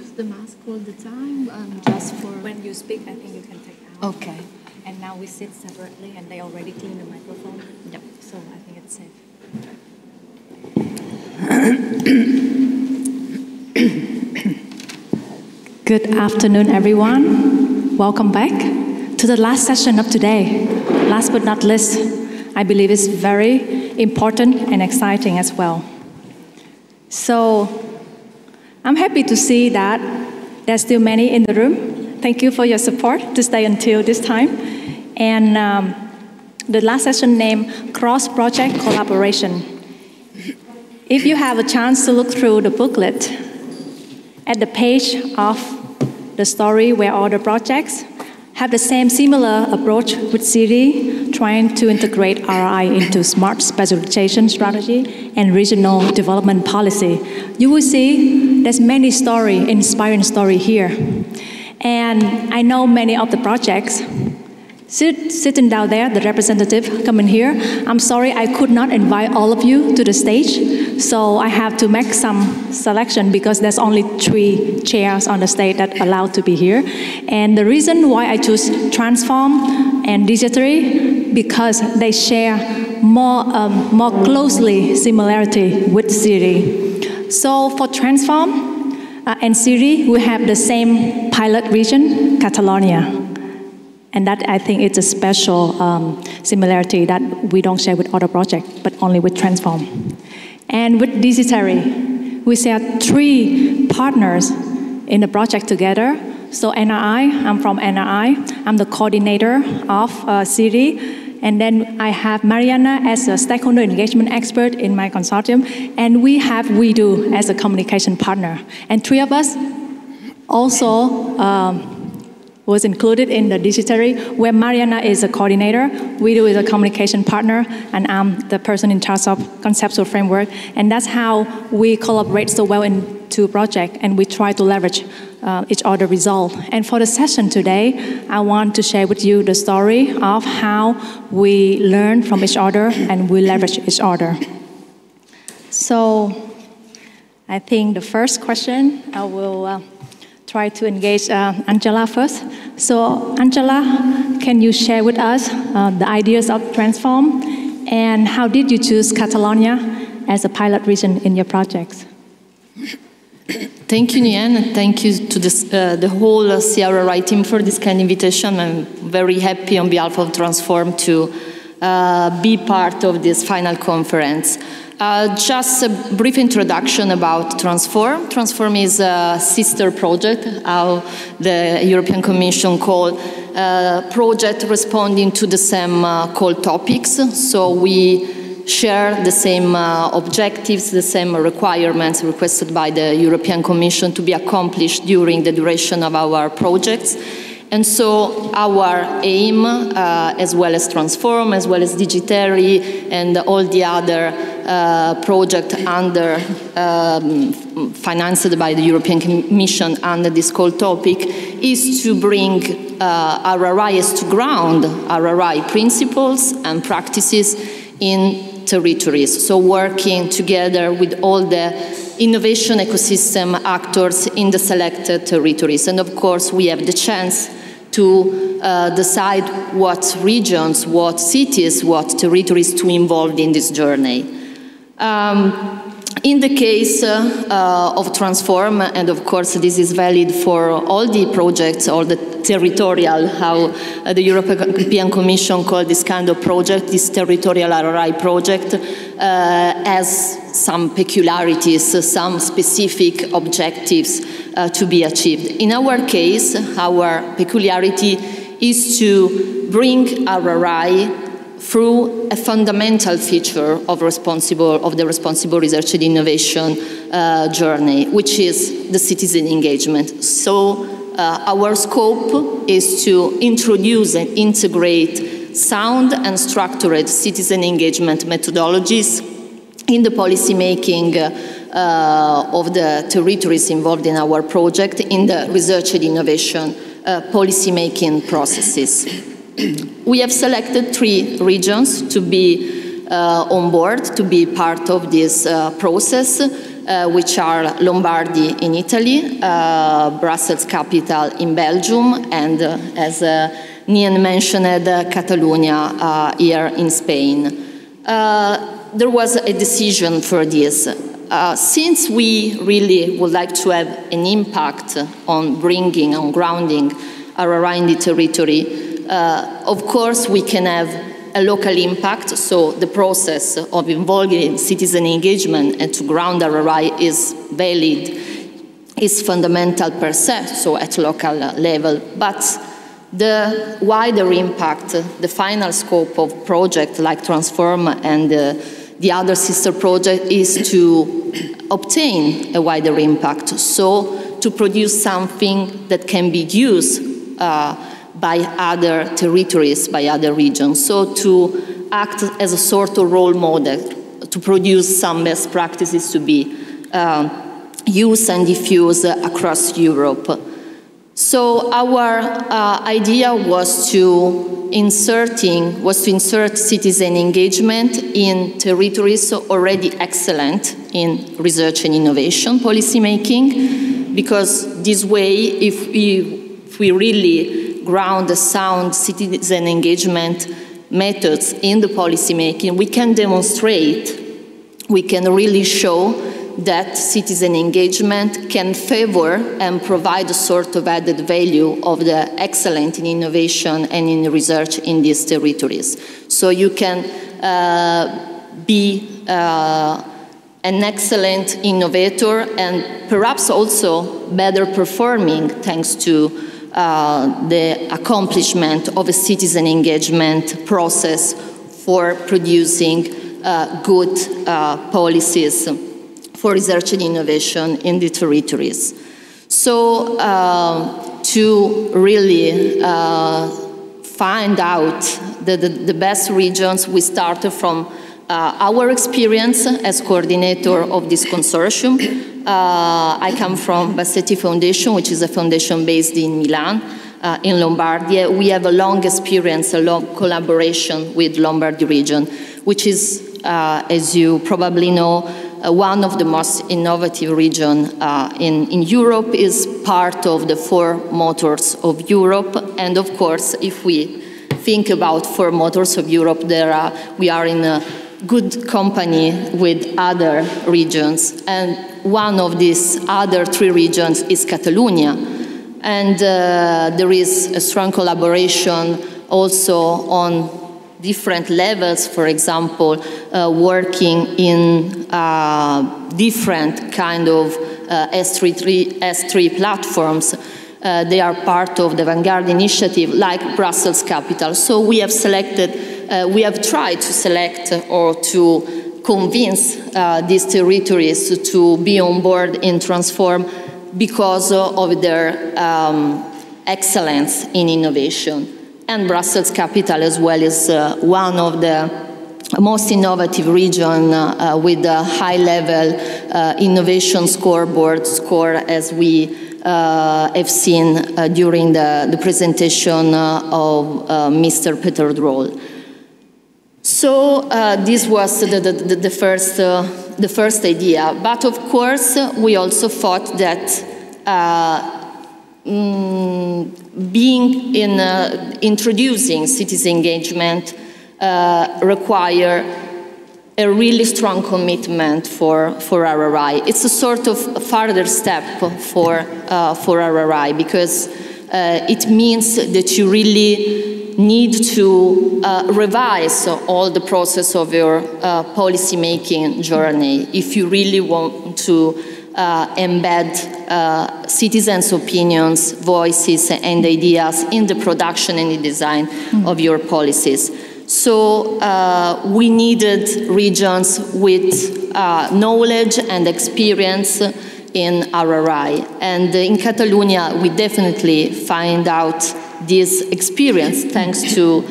use the mask all the time, just for... When you speak, I think you can take out. Okay. And now we sit separately, and they already clean the microphone. Yep. So I think it's safe. Good afternoon, everyone. Welcome back to the last session of today. Last but not least, I believe it's very important and exciting as well. So I'm happy to see that there's still many in the room. Thank you for your support to stay until this time. And the last session named Cross-Project Collaboration. If you have a chance to look through the booklet, at the page of the story where all the projects have the similar approach with SeeRRI, trying to integrate RRI into smart specialization strategy and regional development policy. You will see there's many inspiring story here. And I know many of the projects sitting down there, the representative coming here. I'm sorry I could not invite all of you to the stage, so I have to make some selection because there's only 3 chairs on the stage that are allowed to be here. And the reason why I choose Transform and Digitary, because they share more closely similarity with SeeRRI. So for Transform and SeeRRI, we have the same pilot region, Catalonia. And that, I think, it's a special similarity that we don't share with other projects, but only with Transform. And with Digitary, we share 3 partners in the project together. So NRI, I'm from NRI. I'm the coordinator of SeeRRI. And then I have Mariana as a stakeholder engagement expert in my consortium. And we have WeDo as a communication partner. And 3 of us also was included in the Digitary, where Mariana is a coordinator, WeDo is a communication partner, and I'm the person in charge of conceptual framework. And that's how we collaborate so well into project, and we try to leverage each other's result. And for the session today, I want to share with you the story of how we learn from each other and we leverage each other. So I think the first question, I will try to engage Angela first. So Angela, can you share with us the ideas of Transform, and how did you choose Catalonia as a pilot region in your projects? Thank you, Nhien, and thank you to the whole SeeRRI team for this kind of invitation. I'm very happy on behalf of Transform to be part of this final conference. Just a brief introduction about Transform. Transform is a sister project, how the European Commission called project responding to the same call topics. So we share the same objectives, the same requirements requested by the European Commission to be accomplished during the duration of our projects. And so our aim, as well as Transform, as well as Digitary, and all the other projects under financed by the European Commission under this call topic, is to bring RRI as to ground RRI principles and practices in territories. So working together with all the innovation ecosystem actors in the selected territories. And of course, we have the chance to decide what regions, what cities, what territories to involve in this journey. In the case of Transform, and of course this is valid for all the projects, all the territorial, how the European Commission called this kind of project, this territorial RRI project, has some peculiarities, some specific objectives to be achieved. In our case, our peculiarity is to bring RRI through a fundamental feature of the responsible research and innovation journey, which is the citizen engagement. So our scope is to introduce and integrate sound and structured citizen engagement methodologies in the policy making of the territories involved in our project, in the research and innovation policy making processes. We have selected 3 regions to be on board, to be part of this process. which are Lombardy in Italy, Brussels capital in Belgium, and as Nhien mentioned, Catalonia here in Spain. There was a decision for this. Since we really would like to have an impact on bringing, on grounding RRI in the territory, of course we can have a local impact, so the process of involving citizen engagement and to ground RRI is valid, is fundamental per se, so at local level. But the wider impact, the final scope of projects like Transform and the other sister project is to obtain a wider impact, so to produce something that can be used by other territories, by other regions. So to act as a sort of role model, to produce some best practices to be used and diffused across Europe. So our idea was to insert citizen engagement in territories already excellent in research and innovation policymaking, because this way, if we really ground the sound citizen engagement methods in the policymaking, we can demonstrate, we can really show that citizen engagement can favor and provide a sort of added value of the excellent in innovation and in research in these territories. So you can be an excellent innovator and perhaps also better performing thanks to the accomplishment of a citizen engagement process for producing good policies for research and innovation in the territories. So to really find out the best regions, we started from our experience as coordinator of this consortium. I come from Bassetti Foundation, which is a foundation based in Milan, in Lombardy. We have a long experience, a long collaboration with Lombardy region, which is, as you probably know, one of the most innovative regions in Europe, is part of the 4 motors of Europe. And of course, if we think about 4 motors of Europe, we are in a good company with other regions. And one of these other 3 regions is Catalonia. And there is a strong collaboration also on different levels, for example, working in different kind of S3 platforms. They are part of the Vanguard initiative, like Brussels Capital. So we have selected, we have tried to select or to convince these territories to be on board in Transform because of their excellence in innovation. And Brussels Capital as well is one of the most innovative regions with a high-level innovation scoreboard score, as we have seen during the presentation of Mr. Peter Droll. So this was the first idea. But of course, we also thought that introducing citizen engagement require a really strong commitment for RRI. It's a sort of a further step for RRI, because it means that you really need to revise all the process of your policy-making journey if you really want to embed citizens' opinions, voices, and ideas in the production and the design of your policies. So we needed regions with knowledge and experience in RRI. And in Catalonia, we definitely find out this experience thanks to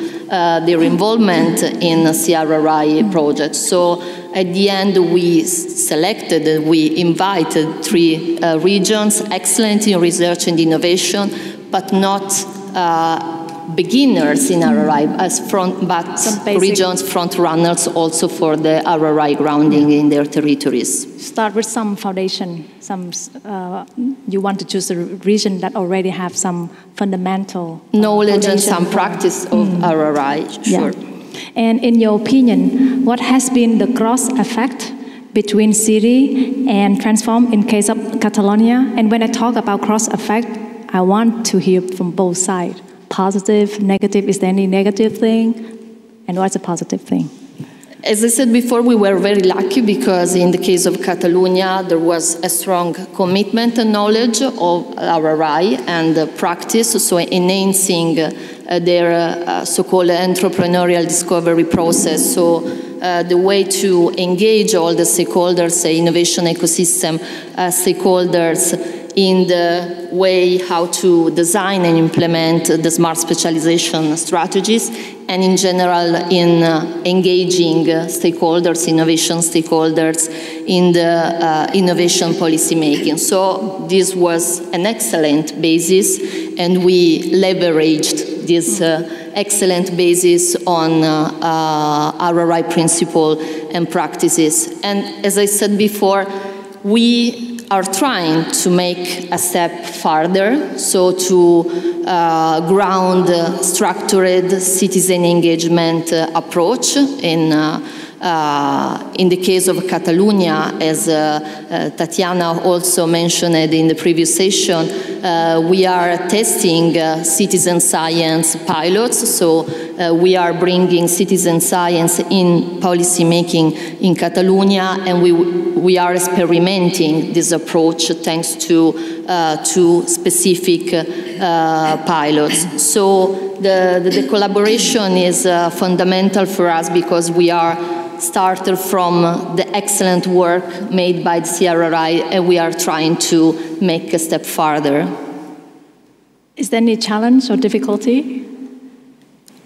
their involvement in the SeeRRI project. So at the end, we selected, we invited 3 regions, excellent in research and innovation, but not beginners in RRI, but regions front runners also for the RRI grounding in their territories. Start with some foundation. You want to choose a region that already have some fundamental knowledge and some practice of RRI. Sure. Yeah. And in your opinion, what has been the cross effect between SeeRRI and Transform in case of Catalonia? And when I talk about cross effect, I want to hear from both sides. Positive, negative, is there any negative thing? And what's a positive thing? As I said before, we were very lucky because in the case of Catalonia, there was a strong commitment and knowledge of RRI and practice, so enhancing their so-called entrepreneurial discovery process. So the way to engage all the stakeholders, innovation ecosystem stakeholders, in the way how to design and implement the smart specialization strategies, and in general in engaging stakeholders, innovation stakeholders in the innovation policy making. So this was an excellent basis, and we leveraged this excellent basis on RRI principle and practices. And as I said before, we are trying to make a step farther, so to ground structured citizen engagement approach in the case of Catalonia, as Tatiana also mentioned in the previous session, we are testing citizen science pilots, so we are bringing citizen science in policy making in Catalonia, and we are experimenting this approach thanks to two specific pilots. So the collaboration is fundamental for us because we are started from the excellent work made by the SeeRRI, and we are trying to make a step farther. Is there any challenge or difficulty?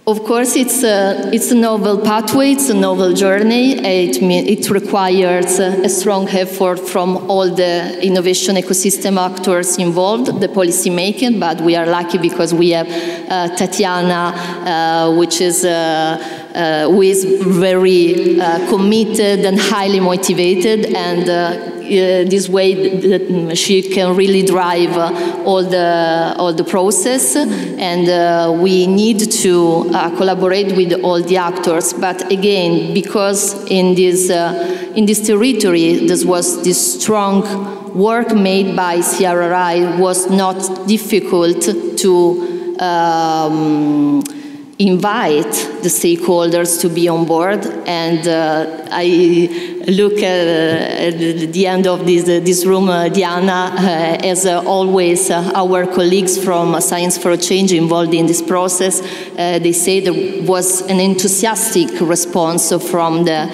Of course, it's a novel pathway, it's a novel journey. It requires a strong effort from all the innovation ecosystem actors involved, the policy making, but we are lucky because we have Tatiana, who is very committed and highly motivated, and this way she can really drive all the process, and we need to collaborate with all the actors. But again, because in this territory there was this strong work made by SeeRRI, was not difficult to invite the stakeholders to be on board, and I look at the end of this room, Diana, as always our colleagues from Science for Change involved in this process. They say there was an enthusiastic response from the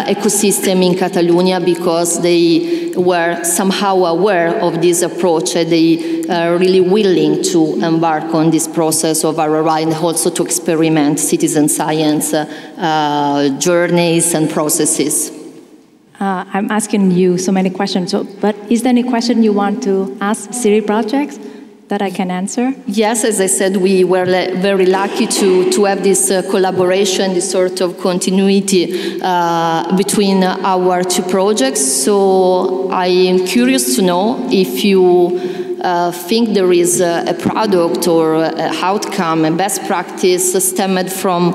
ecosystem in Catalonia because they were somehow aware of this approach, and they are really willing to embark on this process of RRI and also to experiment citizen science journeys and processes. I'm asking you so many questions, but is there any question you want to ask SeeRRI projects that I can answer? Yes, as I said, we were very lucky to have this collaboration, this sort of continuity between our two projects. So I am curious to know if you think there is a product or an outcome, a best practice stemmed from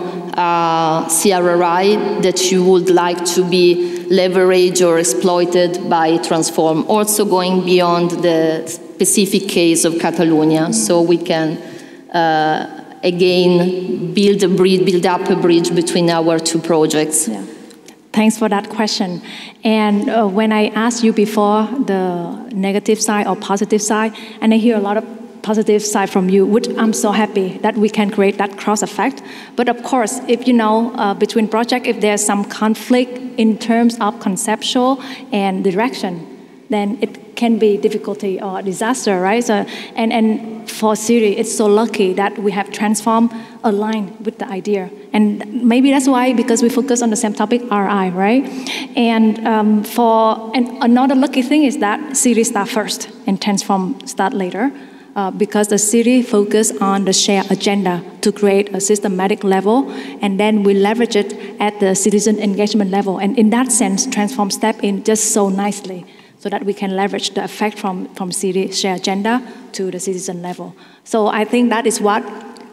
SeeRRI that you would like to be leveraged or exploited by Transform, also going beyond the specific case of Catalonia, so we can again build up a bridge between our two projects. Yeah. Thanks for that question. And when I asked you before the negative side or positive side, and I hear a lot of positive side from you, which I'm so happy that we can create that cross effect. But of course, if you know, between projects, if there's some conflict in terms of conceptual and direction, then it can be difficulty or disaster, right? So, and for SeeRRI, it's so lucky that we have Transform aligned with the idea. And maybe that's why, because we focus on the same topic, RI, right? And another lucky thing is that SeeRRI start first and Transform start later. because the SeeRRI focus on the shared agenda to create a systematic level, and then we leverage it at the citizen engagement level. And in that sense, Transform step in just so nicely so that we can leverage the effect from SeeRRI shared agenda to the citizen level. So I think that is what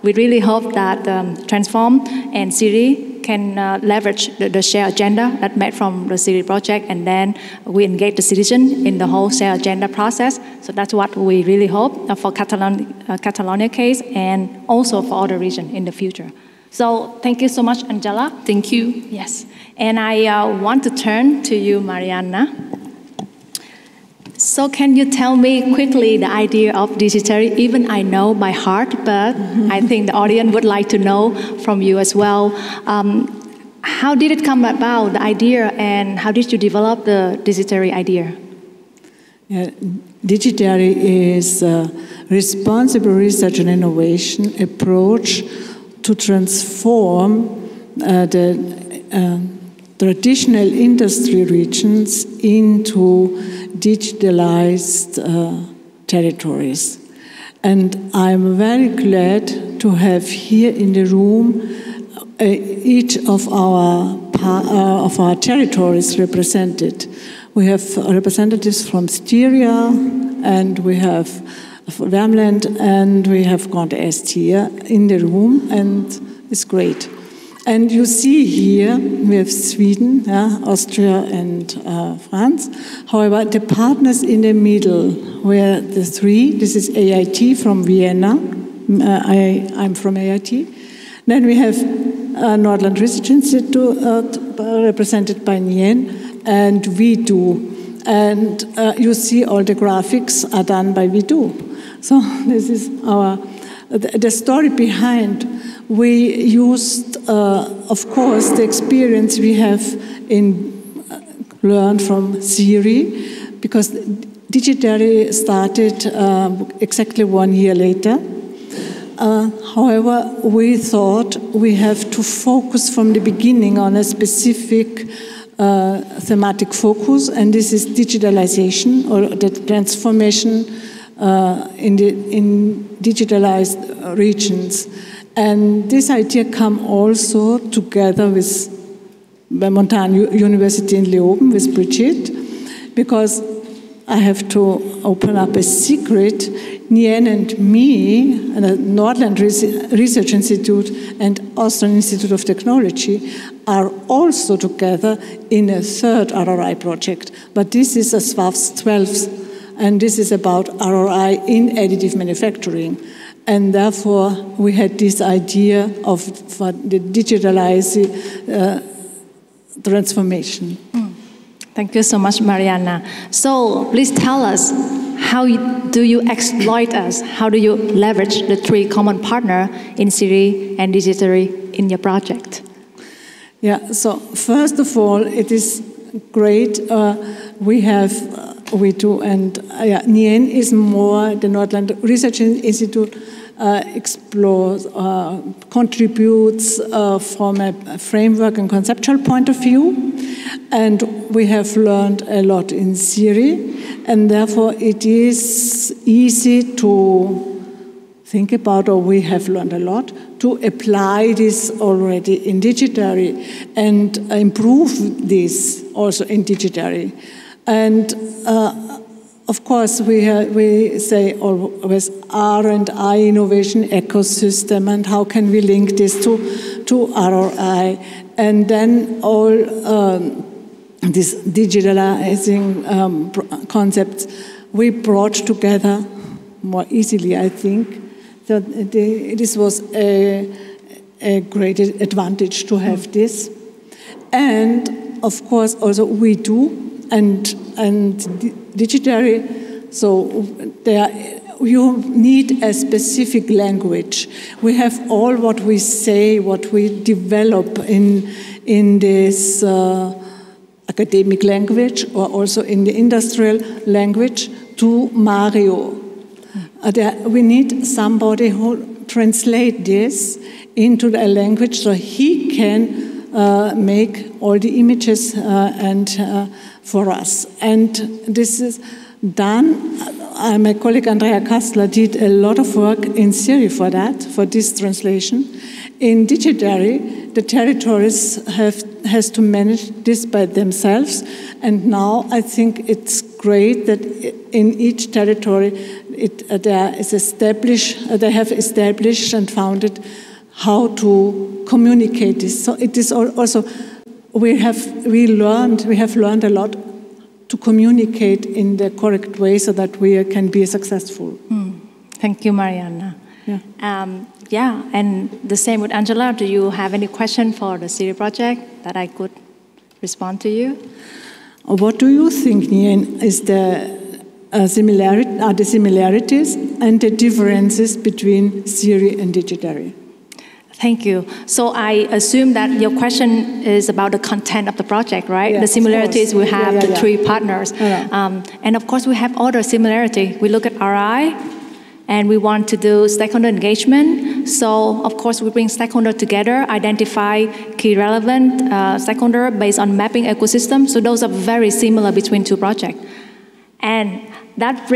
we really hope that Transform and SeeRRI can leverage the shared agenda that made from the SeeRRI project, and then we engage the citizen in the whole shared agenda process. So that's what we really hope for Catalonia case and also for other regions in the future. So thank you so much, Angela. Thank you. Yes. And I want to turn to you, Mariana. So can you tell me quickly the idea of Digitary? Even I know by heart, but I think the audience would like to know from you as well. How did it come about, the idea, and how did you develop the Digitary idea? Yeah, Digitary is a responsible research and innovation approach to transform the traditional industry regions into digitalized territories. And I'm very glad to have here in the room each of our territories represented. We have representatives from Styria, and we have Värmland, and we have Grand Est here in the room, and it's great. And you see here, we have Sweden, Austria, and France. However, the partners in the middle were the three. This is AIT from Vienna. I'm from AIT. Then we have Nordland Research Institute, represented by Nhien, and WeDo. And you see all the graphics are done by WeDo. So this is the story behind. We used, of course, the experience we have learned from SeeRRI, because Digitary started exactly 1 year later. However, we thought we have to focus from the beginning on a specific thematic focus, and this is digitalization, or the transformation in digitalized regions. And this idea came also together with the Montagne University in Leoben, with Brigitte, because I have to open up a secret. Nhien and me, and the Nordland Research Institute and Austrian Institute of Technology, are also together in a third RRI project. But this is a SWAF's 12th, and this is about RRI in additive manufacturing. And therefore, we had this idea of the digitalized transformation. Thank you so much, Mariana. So please tell us, how do you exploit us? How do you leverage the three common partners in SeeRRI and Digitary in your project? Yeah, so first of all, it is great. We do, and Nhien is more, the Nordland Research Institute explores, contributes from a framework and conceptual point of view, and we have learned a lot in SeeRRI, and therefore it is easy to think about, or we have learned a lot, to apply this already in Digitary and improve this also in Digitary. And of course, we say always R&I innovation ecosystem, and how can we link this to RRI, and then all these digitalizing concepts we brought together more easily, I think. So this was a great advantage to have this, and of course also we do. And Digitary, so you need a specific language. We have all what we say, what we develop in this academic language, or also in the industrial language, to Mario. We need somebody who translate this into a language so he can make all the images and for us. And this is done. My colleague Andrea Kastler did a lot of work in SeeRRI for this translation. In Digitary, the territories has to manage this by themselves, and now I think it's great that in each territory they have established and founded how to communicate this. So it is also we have learned a lot to communicate in the correct way so that we can be successful. Thank you, Mariana. Yeah. And the same with Angela. Do you have any question for the SeeRRI project that I could respond to you? What do you think, Nhien, is the similarities and the differences between SeeRRI and Digitary? Thank you. So I assume that your question is about the content of the project, right? Yeah, the similarities we have, the three partners. Yeah. And of course, we have other similarity. We look at RI, and we want to do stakeholder engagement. So of course, we bring stakeholders together, identify key relevant stakeholder based on mapping ecosystem. So those are very similar between two projects. And that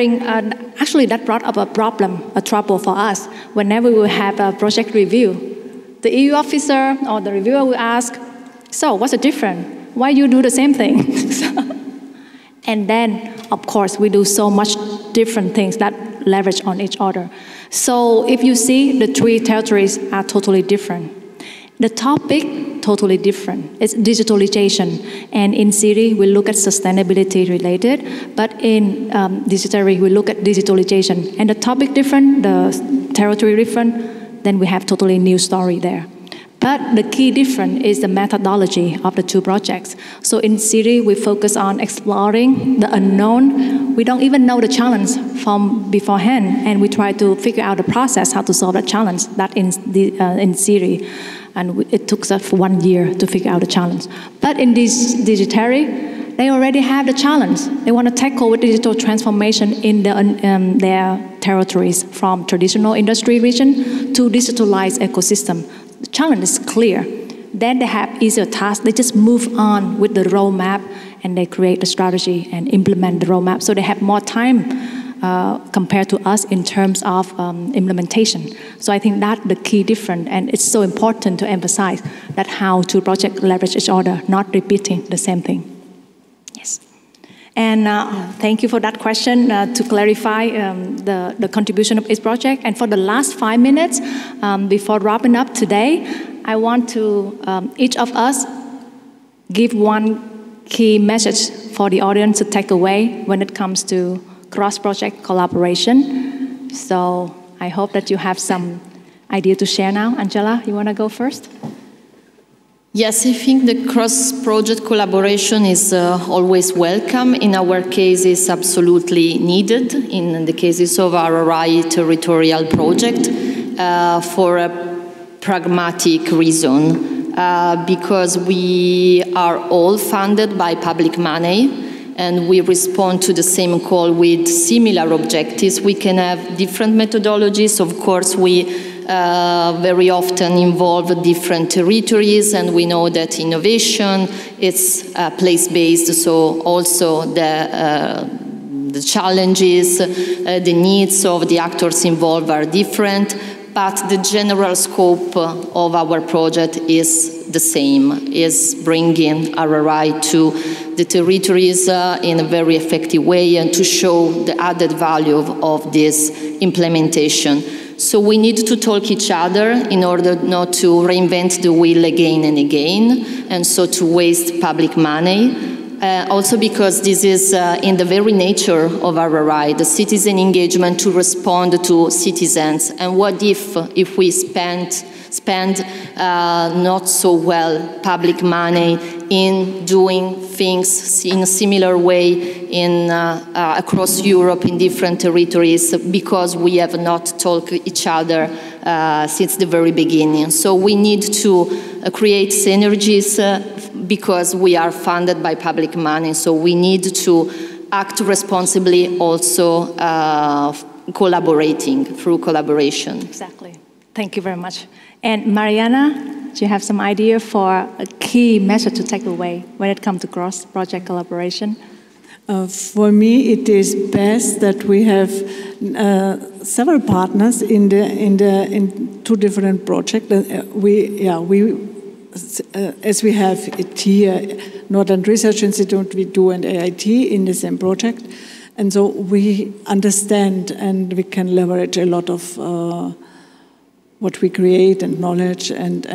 brought up a trouble for us. Whenever we have a project review, the EU officer or the reviewer will ask, so what's the difference? Why you do the same thing? And then, of course, we do so much different things that leverage on each other. So if you see, the three territories are totally different. The topic, totally different. It's digitalization. And in SeeRRI, we look at sustainability related, but in Digitary, we look at digitalization. And the topic different, the territory different, then we have totally new story there. But the key difference is the methodology of the two projects. So in SeeRRI, we focus on exploring the unknown. We don't even know the challenge from beforehand, and we try to figure out the process, how to solve that challenge. That in SeeRRI. And it took us 1 year to figure out the challenge. But in this Digitary, they already have the challenge. They want to tackle with digital transformation in their territories, from traditional industry region to digitalized ecosystem. The challenge is clear. Then they have easier tasks. They just move on with the roadmap, and they create the strategy and implement the roadmap. So they have more time compared to us in terms of implementation. So I think that's the key difference, and it's so important to emphasize that how two projects leverage each other, not repeating the same thing. Yes. And thank you for that question to clarify the contribution of each project. And for the last 5 minutes, before wrapping up today, I want to, each of us, give one key message for the audience to take away when it comes to cross-project collaboration. So I hope that you have some idea to share now. Angela, you want to go first? Yes, I think the cross-project collaboration is always welcome. In our case, it's absolutely needed. In the cases of our RI territorial project, for a pragmatic reason, because we are all funded by public money, and we respond to the same call with similar objectives. We can have different methodologies. Of course, we very often involve different territories, and we know that innovation is place-based, so also the challenges, the needs of the actors involved are different, but the general scope of our project is the same, is bringing RRI to the territories in a very effective way and to show the added value of this implementation. So we need to talk each other in order not to reinvent the wheel again and again, and so to waste public money. Also because this is in the very nature of RRI, the citizen engagement to respond to citizens. And what if we spend not so well public money in doing things in a similar way across Europe in different territories because we have not talked each other since the very beginning. So we need to create synergies because we are funded by public money. So we need to act responsibly, also collaborating through collaboration. Exactly. Thank you very much. And Mariana, do you have some idea for a key message to take away when it comes to cross-project collaboration? For me, it is best that we have several partners in two different projects. As we have it here, Nordland Research Institute, we do an AIT in the same project, and so we understand and we can leverage a lot of what we create and knowledge and.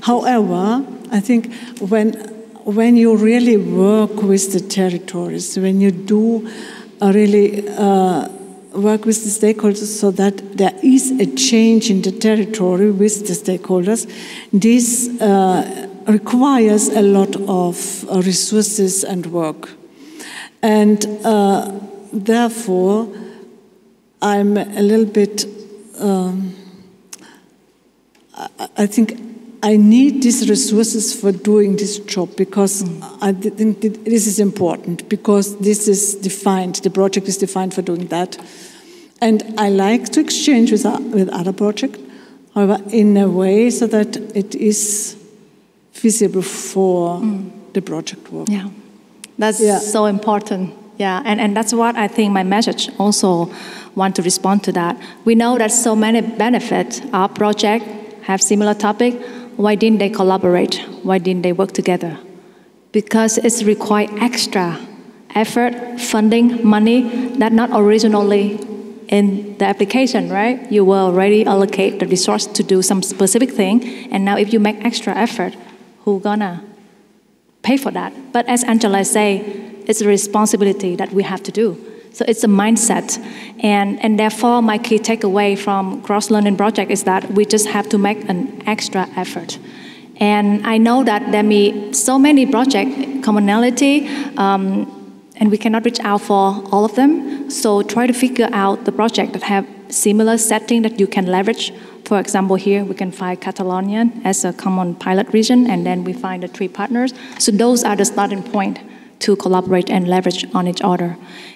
However, I think when you really work with the territories, when you do really work with the stakeholders so that there is a change in the territory with the stakeholders, this requires a lot of resources and work. And therefore, I'm a little bit, I think I need these resources for doing this job because I think this is important, because this is defined, the project is defined for doing that. And I like to exchange with other projects, however, in a way so that it is feasible for the project work. Yeah, that's so important. Yeah, and that's what I think my message also want to respond to that. We know that so many benefits. Our project have similar topic. Why didn't they collaborate? Why didn't they work together? Because it's required extra effort, funding, money that not originally in the application, right? You will already allocate the resource to do some specific thing, and now if you make extra effort, who gonna pay for that? But as Angela say, it's a responsibility that we have to do. So it's a mindset. And therefore, my key takeaway from cross-learning project is that we just have to make an extra effort. And I know that there may be so many project commonality, and we cannot reach out for all of them. So try to figure out the project that have similar setting that you can leverage. For example, here we can find Catalonia as a common pilot region, and then we find the 3 partners. So those are the starting point to collaborate and leverage on each other.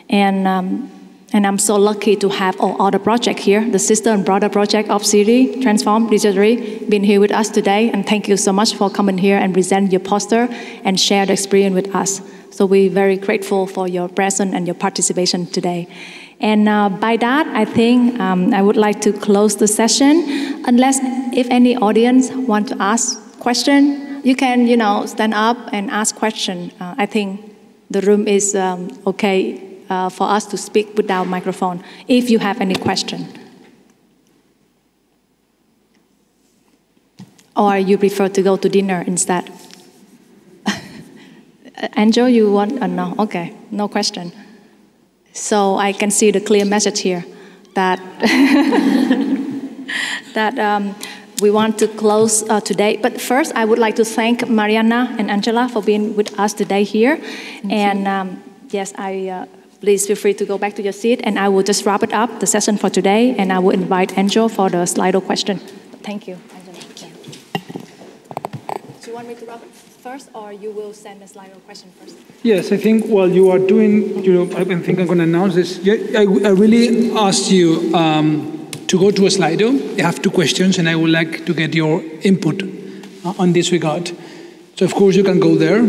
And I'm so lucky to have all other projects here, the sister and brother project of SeeRRI, Transform Digitally, been here with us today. And thank you so much for coming here and present your poster and share the experience with us. So we're very grateful for your presence and your participation today. And by that, I think I would like to close the session. Unless if any audience want to ask question, you can stand up and ask question. I think the room is okay for us to speak without microphone, if you have any question. Or you prefer to go to dinner instead? Angel, you want? No, okay, no question. So I can see the clear message here that, we want to close today. But first, I would like to thank Mariana and Angela for being with us today here. Yes, please feel free to go back to your seat, and I will just wrap it up, the session for today, and I will invite Angel for the Slido question. Thank you, Angela. Thank you. Do you want me to wrap it first, or you will send the Slido question first? Yes, I think while you are doing, I think I'm going to announce this. I really asked you to go to a Slido. I have 2 questions, and I would like to get your input on this regard. So, of course, you can go there,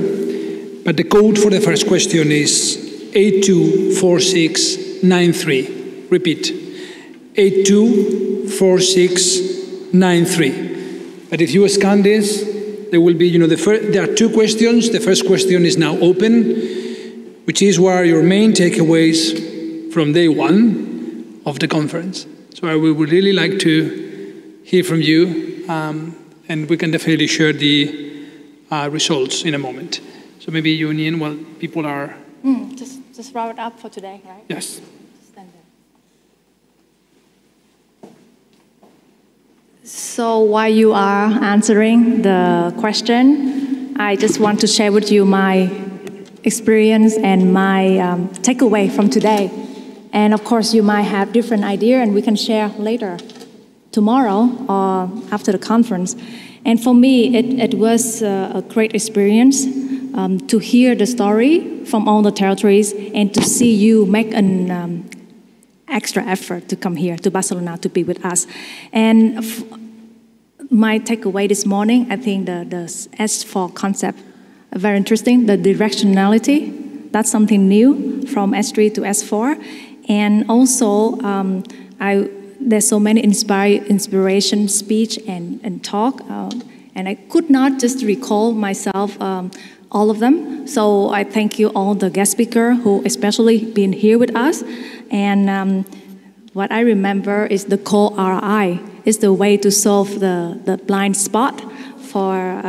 but the code for the first question is 824693. Repeat, 824693. But if you scan this, there will be, there are 2 questions. The first question is now open, which is what are your main takeaways from day 1 of the conference? So I would really like to hear from you, and we can definitely share the results in a moment. So maybe you, Nhien, while people are... Just wrap it up for today, right? Yes. Stand there. So while you are answering the question, I just want to share with you my experience and my takeaway from today. And of course, you might have different idea, and we can share later, tomorrow or after the conference. And for me, it was a great experience to hear the story from all the territories and to see you make an extra effort to come here to Barcelona to be with us. And my takeaway this morning, I think the S4 concept very interesting. The directionality, that's something new from S3 to S4. And also, there's so many inspiration speech and talk, and I could not just recall myself all of them. So I thank you all the guest speakers who especially been here with us. And what I remember is the co-RI is the way to solve the blind spot for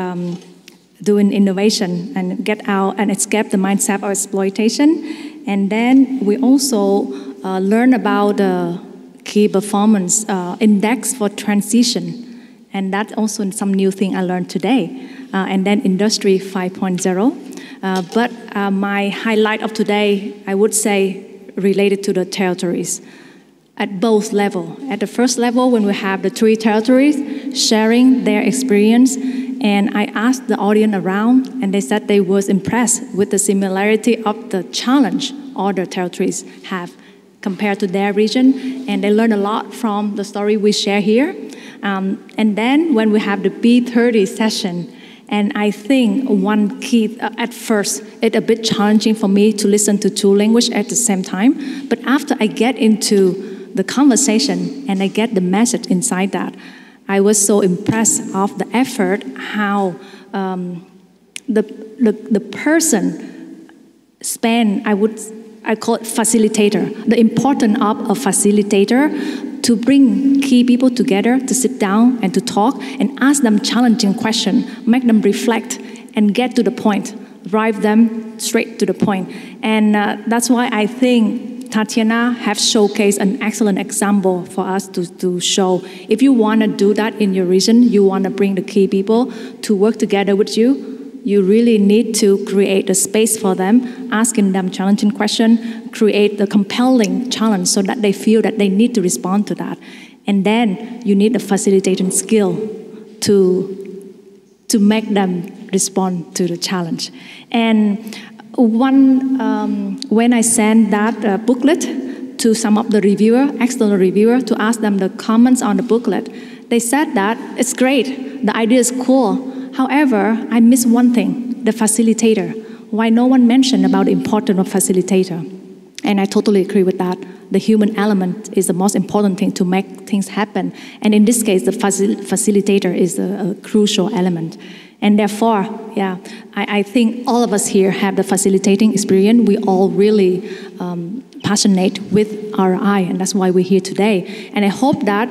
doing innovation and get out and escape the mindset of exploitation. And then we also learn about the key performance index for transition. And that's also some new thing I learned today. And then Industry 5.0. But my highlight of today, I would say, related to the territories at both levels. At the first level, when we have the 3 territories sharing their experience, and I asked the audience around, and they said they was impressed with the similarity of the challenge all the territories have compared to their region, and they learned a lot from the story we share here. And then when we have the B30 session, and I think one key, at first, it's a bit challenging for me to listen to 2 languages at the same time, but after I get into the conversation and I get the message inside that, I was so impressed of the effort, how the person spend, I call it facilitator, the importance of a facilitator to bring key people together to sit down and to talk and ask them challenging questions, make them reflect and get to the point, drive them straight to the point. And that's why I think Tatiana have showcased an excellent example for us to show. If you want to do that in your region, you want to bring the key people to work together with you, you really need to create a space for them, asking them challenging questions, create the compelling challenge so that they feel that they need to respond to that. And then you need a facilitating skill to make them respond to the challenge. And when I sent that booklet to some of the external reviewer, to ask them the comments on the booklet, they said that it's great, the idea is cool. However, I missed one thing, the facilitator. Why no one mentioned about the importance of facilitator? And I totally agree with that. The human element is the most important thing to make things happen. And in this case, the facilitator is a crucial element. And therefore, yeah, I think all of us here have the facilitating experience. We all really passionate with RI, and that's why we're here today. And I hope that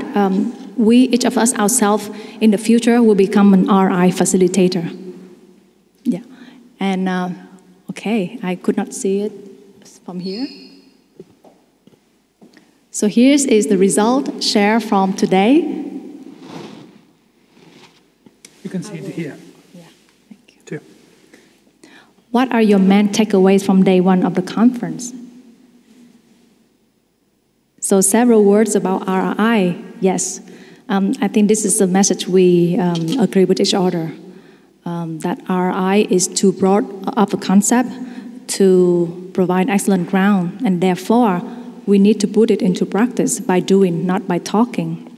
each of us ourselves in the future will become an RI facilitator. Yeah, and okay, I could not see it from here. So here is the result share from today. You can see it here. Yeah, thank you. Too. What are your main takeaways from day 1 of the conference? So several words about RI, yes. I think this is the message we agree with each other, that RI is too broad of a concept to provide excellent ground, and therefore we need to put it into practice by doing, not by talking.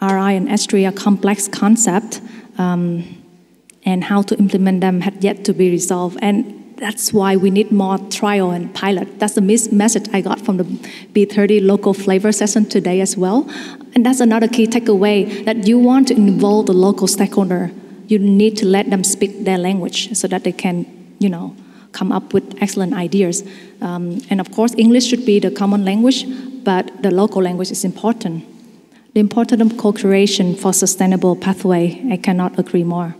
RI and S3 are complex concepts, and how to implement them had yet to be resolved. And that's why we need more trial and pilot. That's the message I got from the B30 local flavor session today as well. And that's another key takeaway, that you want to involve the local stakeholder. You need to let them speak their language so that they can, come up with excellent ideas. And of course, English should be the common language, but the local language is important. The importance of co-creation for sustainable pathway, I cannot agree more.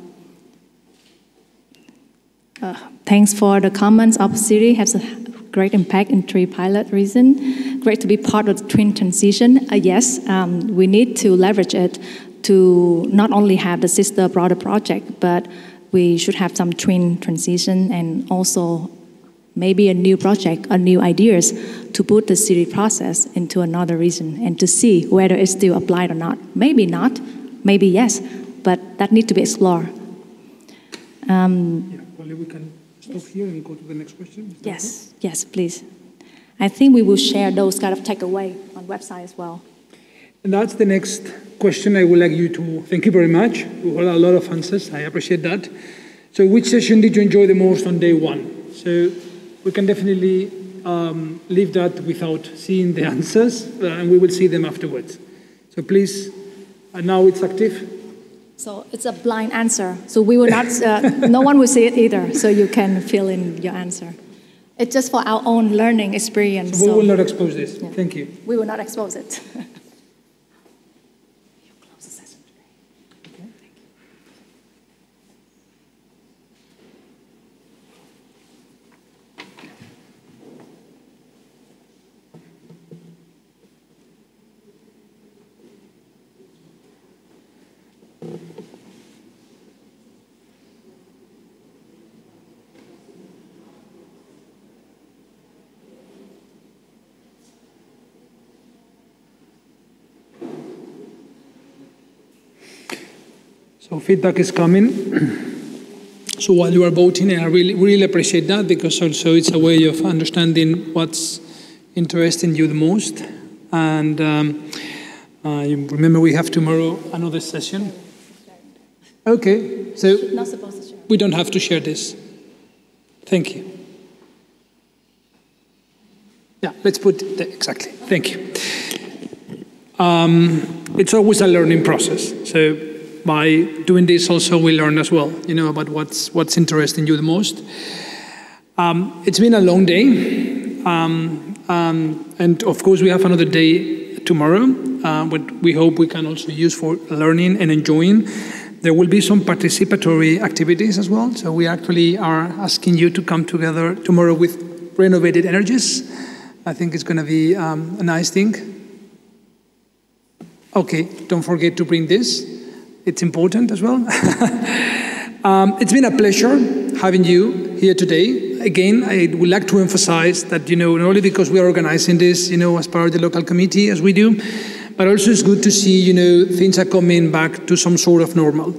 Thanks for the comments of SeeRRI, has a great impact in 3 pilot regions. Great to be part of the twin transition. Yes, we need to leverage it to not only have the sister broader project, but we should have some twin transition and also maybe a new project, a new ideas to put the SeeRRI process into another region and to see whether it's still applied or not. Maybe not, maybe yes, but that needs to be explored. Probably we can stop here and go to the next question. Yes, yes, please. I think we will share those kind of takeaway on website as well. And that's the next question I would like you to, thank you very much. We got a lot of answers, I appreciate that. So which session did you enjoy the most on day one? So we can definitely leave that without seeing the answers, and we will see them afterwards. So please, now it's active. So it's a blind answer. So we will not, no one will see it either, so you can fill in your answer. It's just for our own learning experience. So we will not expose this. Yeah. Thank you. We will not expose it. So feedback is coming. So while you are voting, and I really appreciate that, because also it's a way of understanding what's interesting you the most. And you remember we have tomorrow another session. Okay, so not supposed to share. We don't have to share this. Thank you. Yeah, let's put it exactly. Thank you. It's always a learning process. So by doing this also we learn as well, about what's interesting you the most. It's been a long day, and of course we have another day tomorrow, but we hope we can also use for learning and enjoying. There will be some participatory activities as well, so we actually are asking you to come together tomorrow with renovated energies. I think it's going to be a nice thing. Okay, don't forget to bring this. It's important as well. It's been a pleasure having you here today. Again, I would like to emphasize that, not only because we are organizing this, as part of the local committee, as we do, but also it's good to see, things are coming back to some sort of normal.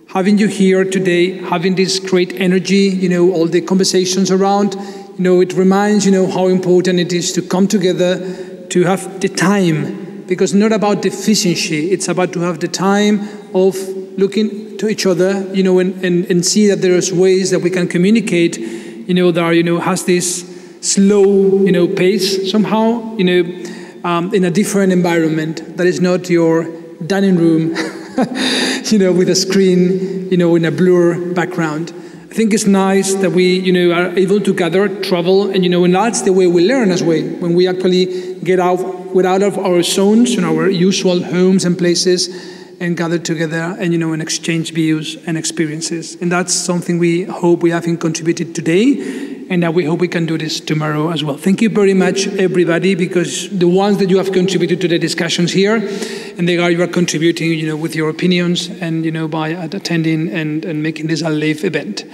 Having you here today, having this great energy, all the conversations around, it reminds, how important it is to come together, to have the time. Because it's not about the efficiency, it's about to have the time of looking to each other, and see that there is ways that we can communicate, that, has this slow, pace somehow, in a different environment that is not your dining room, with a screen, in a blur background. I think it's nice that we, are able to gather, travel, and, that's the way we learn as well, when we actually get out of our zones and our usual homes and places and gather together and, and exchange views and experiences. And that's something we hope we have contributed today, and that we hope we can do this tomorrow as well. Thank you very much, everybody, because the ones that you have contributed to the discussions here, and you are contributing, with your opinions and, by attending and making this a live event.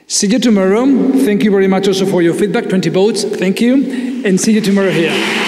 See you tomorrow. Thank you very much also for your feedback, 20 votes. Thank you. And see you tomorrow here.